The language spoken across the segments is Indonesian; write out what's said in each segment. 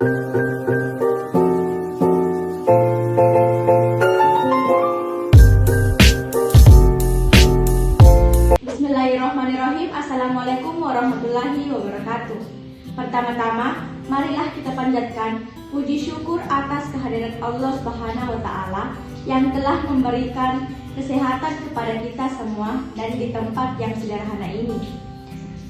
Bismillahirrahmanirrahim. Assalamualaikum warahmatullahi wabarakatuh. Pertama-tama, marilah kita panjatkan puji syukur atas kehadiran Allah Subhanahu wa Ta'ala yang telah memberikan kesehatan kepada kita semua dan di tempat yang sederhana ini.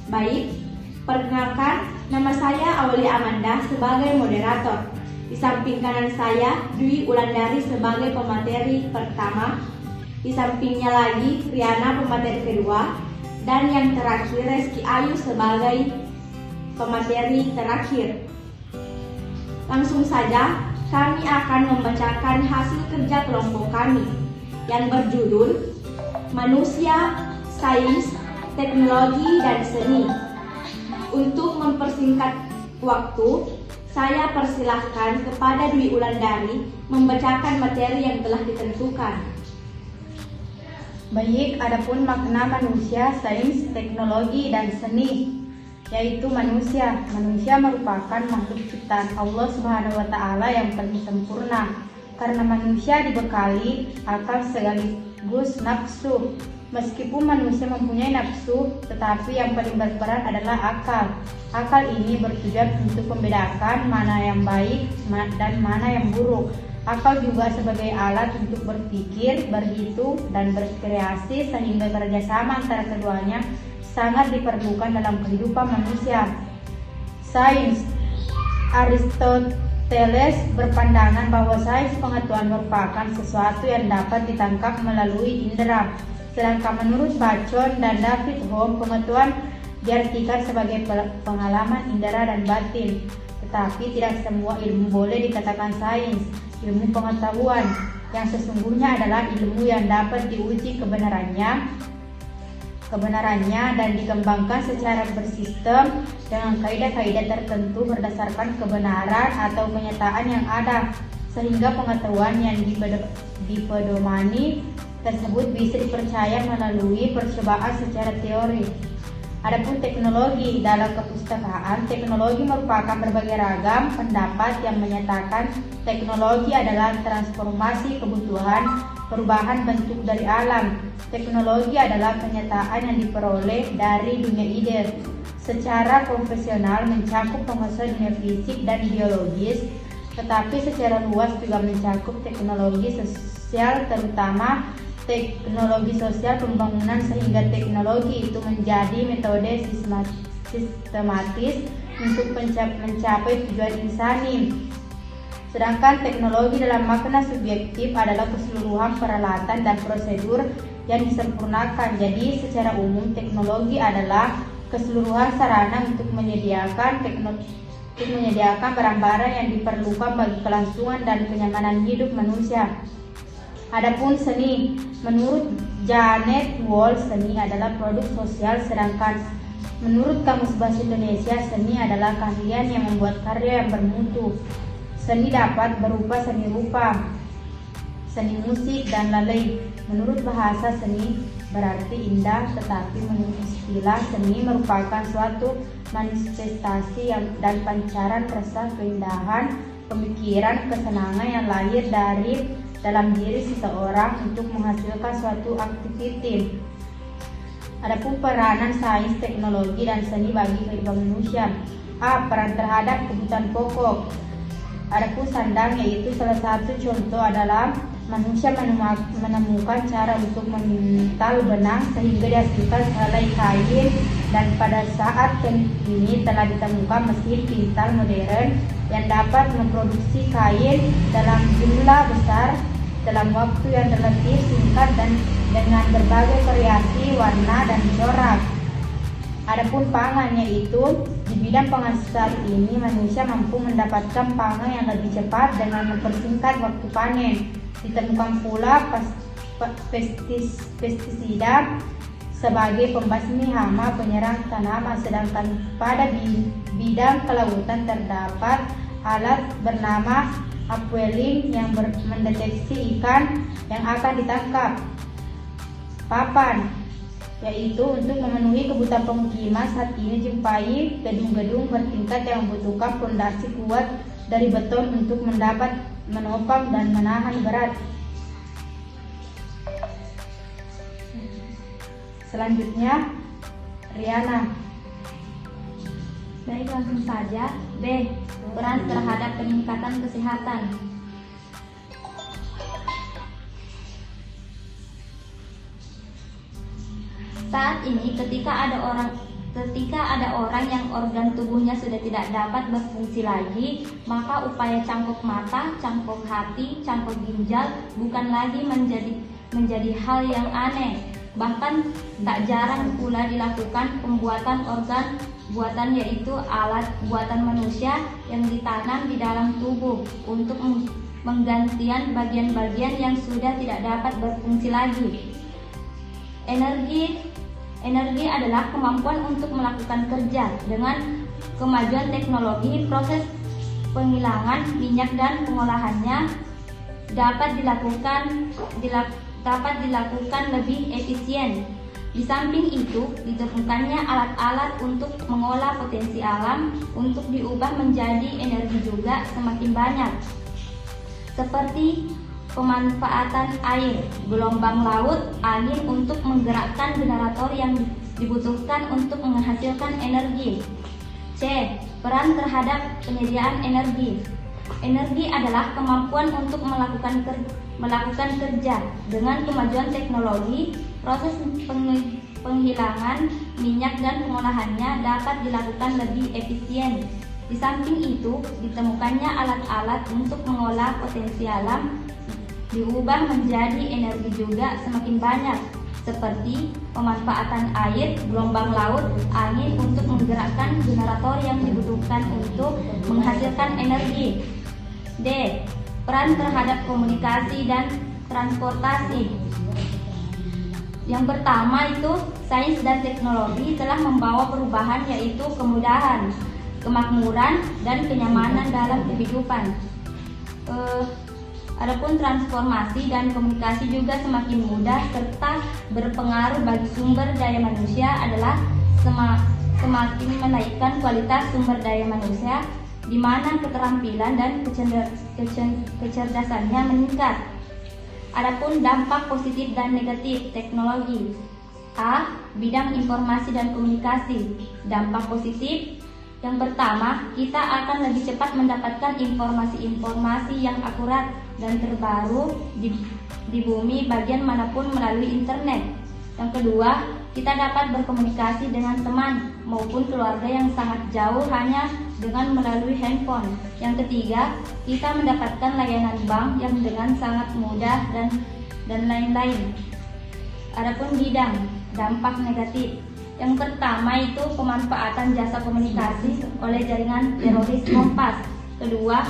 Baik, perkenalkan, nama saya Aulia Amanda sebagai moderator. Di samping kanan saya, Dwi Wulandari sebagai pemateri pertama. Di sampingnya lagi, Riana pemateri kedua. Dan yang terakhir, Reski Ayu sebagai pemateri terakhir. Langsung saja, kami akan membacakan hasil kerja kelompok kami yang berjudul Manusia, Sains, Teknologi, dan Seni. Untuk mempersingkat waktu, saya persilahkan kepada Dwi Wulandari membacakan materi yang telah ditentukan. Baik, adapun makna manusia, sains, teknologi, dan seni, yaitu manusia. Manusia merupakan makhluk ciptaan Allah Subhanahu wa Ta'ala yang paling sempurna. Karena manusia dibekali akal sekaligus nafsu. Meskipun manusia mempunyai nafsu, tetapi yang paling berperan adalah akal. Akal ini bertujuan untuk membedakan mana yang baik dan mana yang buruk. Akal juga sebagai alat untuk berpikir, berhitung, dan berkreasi, sehingga kerjasama antara keduanya sangat diperlukan dalam kehidupan manusia. Sains. Aristoteles berpandangan bahwa sains pengetahuan merupakan sesuatu yang dapat ditangkap melalui indera. Sedangkan menurut Bacon dan David Hume, pengetahuan diartikan sebagai pengalaman indera dan batin. Tetapi tidak semua ilmu boleh dikatakan sains. Ilmu pengetahuan yang sesungguhnya adalah ilmu yang dapat diuji kebenarannya dan dikembangkan secara bersistem dengan kaidah-kaidah tertentu berdasarkan kebenaran atau kenyataan yang ada, sehingga pengetahuan yang dipedomani tersebut bisa dipercaya melalui percobaan secara teori. Adapun teknologi, dalam kepustakaan, teknologi merupakan berbagai ragam pendapat yang menyatakan teknologi adalah transformasi kebutuhan, perubahan bentuk dari alam. Teknologi adalah kenyataan yang diperoleh dari dunia ide. Secara konvensional mencakup penguasaan dunia fisik dan ideologis, tetapi secara luas juga mencakup teknologi sosial, terutama teknologi sosial pembangunan, sehingga teknologi itu menjadi metode sistematis untuk mencapai tujuan insani. Sedangkan teknologi dalam makna subjektif adalah keseluruhan peralatan dan prosedur yang disempurnakan. Jadi secara umum teknologi adalah keseluruhan sarana untuk menyediakan barang-barang yang diperlukan bagi kelangsungan dan kenyamanan hidup manusia. Adapun seni, menurut Janet Wall, seni adalah produk sosial, sedangkan menurut Kamus Bahasa Indonesia, seni adalah keahlian yang membuat karya yang bermutu. Seni dapat berupa seni rupa, seni musik, dan lain. Menurut bahasa, seni berarti indah, tetapi menurut istilah, seni merupakan suatu manifestasi dan pancaran rasa keindahan, pemikiran, kesenangan yang lahir dari dalam diri seseorang untuk menghasilkan suatu aktiviti. Adapun peranan sains, teknologi, dan seni bagi kehidupan manusia. A. Peran terhadap kebutuhan pokok. Adapun sandang, yaitu salah satu contoh adalah manusia menemukan cara untuk memintal benang sehingga dihasilkan helai kain, dan pada saat ini telah ditemukan mesin pintal modern yang dapat memproduksi kain dalam jumlah besar dalam waktu yang relatif singkat dan dengan berbagai variasi warna dan corak. Adapun pangan, yaitu di bidang pangan saat ini manusia mampu mendapatkan pangan yang lebih cepat dengan mempersingkat waktu panen. Ditemukan pula pestisida sebagai pembasmi hama penyerang tanaman, sedangkan pada bidang kelautan terdapat alat bernama upwelling yang mendeteksi ikan yang akan ditangkap. Papan, yaitu untuk memenuhi kebutuhan pemukiman saat ini jumpai gedung-gedung bertingkat yang membutuhkan fondasi kuat dari beton untuk mendapat menopang dan menahan berat. Selanjutnya, Riana. Baik, langsung saja. B. Peran terhadap peningkatan kesehatan. Saat ini ketika ada orang yang organ tubuhnya sudah tidak dapat berfungsi lagi, maka upaya cangkok mata, cangkok hati, cangkok ginjal bukan lagi menjadi hal yang aneh. Bahkan tak jarang pula dilakukan pembuatan organ buatan, yaitu alat buatan manusia yang ditanam di dalam tubuh untuk menggantikan bagian-bagian yang sudah tidak dapat berfungsi lagi. Energi adalah kemampuan untuk melakukan kerja. Dengan kemajuan teknologi, proses penghilangan minyak dan pengolahannya dapat dilakukan lebih efisien. Di samping itu, ditemukannya alat-alat untuk mengolah potensi alam untuk diubah menjadi energi juga semakin banyak, seperti pemanfaatan air, gelombang laut, angin untuk menggerakkan generator yang dibutuhkan untuk menghasilkan energi. C. Peran terhadap penyediaan energi. Energi adalah kemampuan untuk melakukan kerja. Dengan kemajuan teknologi, proses penghilangan minyak dan pengolahannya dapat dilakukan lebih efisien. Di samping itu, ditemukannya alat-alat untuk mengolah potensi alam diubah menjadi energi juga semakin banyak, seperti pemanfaatan air, gelombang laut, angin untuk menggerakkan generator yang dibutuhkan untuk menghasilkan energi. D. Peran terhadap komunikasi dan transportasi. Yang pertama itu, sains dan teknologi telah membawa perubahan, yaitu kemudahan, kemakmuran, dan kenyamanan dalam kehidupan. Adapun transformasi dan komunikasi juga semakin mudah serta berpengaruh bagi sumber daya manusia adalah semakin menaikkan kualitas sumber daya manusia, di mana keterampilan dan kecerdasannya meningkat. Adapun dampak positif dan negatif teknologi. A. Bidang informasi dan komunikasi. Dampak positif. Yang pertama, kita akan lebih cepat mendapatkan informasi-informasi yang akurat dan terbaru di bumi bagian manapun melalui internet. Yang kedua, kita dapat berkomunikasi dengan teman maupun keluarga yang sangat jauh hanya dengan melalui handphone. Yang ketiga, kita mendapatkan layanan bank yang dengan sangat mudah dan lain-lain. Adapun bidang dampak negatif. Yang pertama itu pemanfaatan jasa komunikasi oleh jaringan teroris Kompas. Kedua,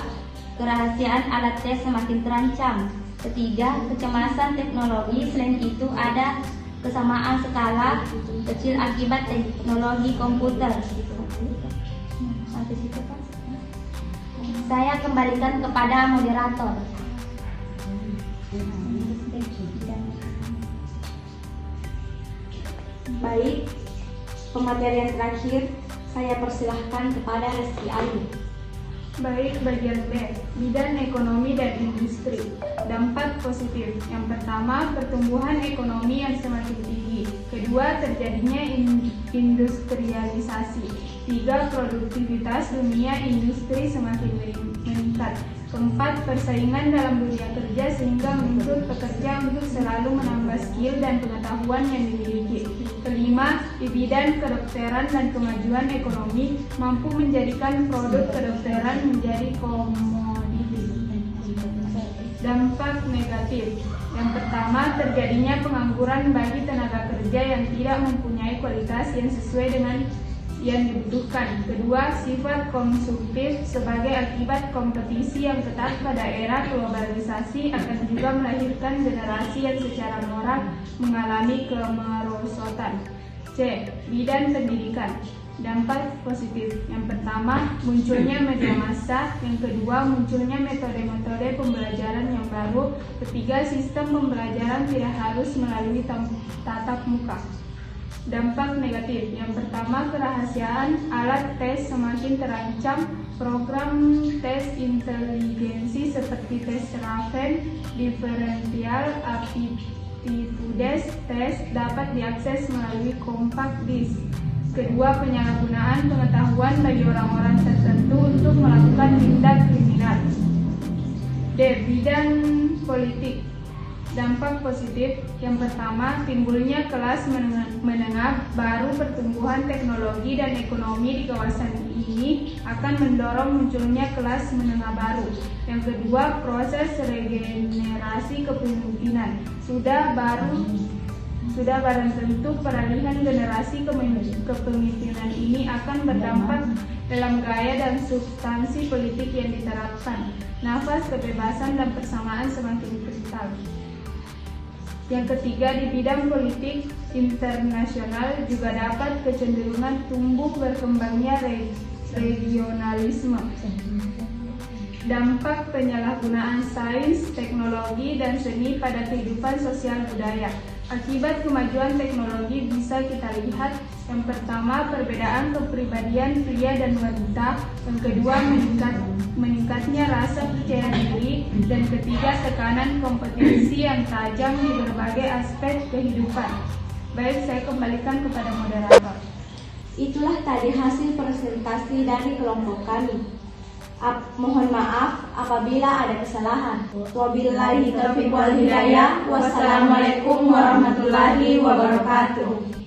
kerahasiaan alat tes semakin terancam. Ketiga, kecemasan teknologi. Selain itu ada kesamaan skala kecil akibat teknologi komputer. Saya kembalikan kepada moderator. Baik, pematerian terakhir saya persilahkan kepada Reski Ayu. Baik, bagian B, bidang ekonomi dan industri. Dampak positif. Yang pertama, pertumbuhan ekonomi yang semakin tinggi. Kedua, terjadinya industrialisasi. Tiga, produktivitas dunia industri semakin meningkat. Keempat, persaingan dalam dunia kerja sehingga menuntut pekerja untuk selalu menambah skill dan pengetahuan yang dimiliki. Kelima, di bidang kedokteran dan kemajuan ekonomi mampu menjadikan produk kedokteran menjadi komoditi. Dampak negatif. Yang pertama, terjadinya pengangguran bagi tenaga kerja yang tidak mempunyai kualitas yang sesuai dengan yang dibutuhkan. Kedua, sifat konsumtif sebagai akibat kompetisi yang ketat pada era globalisasi akan juga melahirkan generasi yang secara moral mengalami kemerosotan. C. Bidang pendidikan. Dampak positif. Yang pertama, munculnya media massa. Yang kedua, munculnya metode-metode pembelajaran yang baru. Ketiga, sistem pembelajaran tidak harus melalui tatap muka. Dampak negatif. Yang pertama, kerahasiaan alat tes semakin terancam. Program tes inteligensi seperti tes Raven, Differential Aptitudes Test dapat diakses melalui compact disk. Kedua, penyalahgunaan pengetahuan bagi orang-orang tertentu untuk melakukan tindak kriminal. D. Bidang politik. Dampak positif. Yang pertama, timbulnya kelas menengah baru. Pertumbuhan teknologi dan ekonomi di kawasan ini akan mendorong munculnya kelas menengah baru. Yang kedua, proses regenerasi kepemimpinan. Sudah barang tentu peralihan generasi kepemimpinan ini akan berdampak dalam gaya dan substansi politik yang diterapkan. Nafas kebebasan dan persamaan semakin kental. Yang ketiga, di bidang politik internasional juga dapat kecenderungan tumbuh berkembangnya regionalisme. Dampak penyalahgunaan sains, teknologi, dan seni pada kehidupan sosial budaya. Akibat kemajuan teknologi bisa kita lihat, yang pertama, perbedaan kepribadian pria dan wanita. Yang kedua, meningkatnya rasa percaya diri. Dan ketiga, tekanan kompetisi yang tajam di berbagai aspek kehidupan. Baik, saya kembalikan kepada moderator. Itulah tadi hasil presentasi dari kelompok kami. Mohon maaf apabila ada kesalahan. Wabillahi taufiq wal hidayah. Wassalamualaikum warahmatullahi wabarakatuh.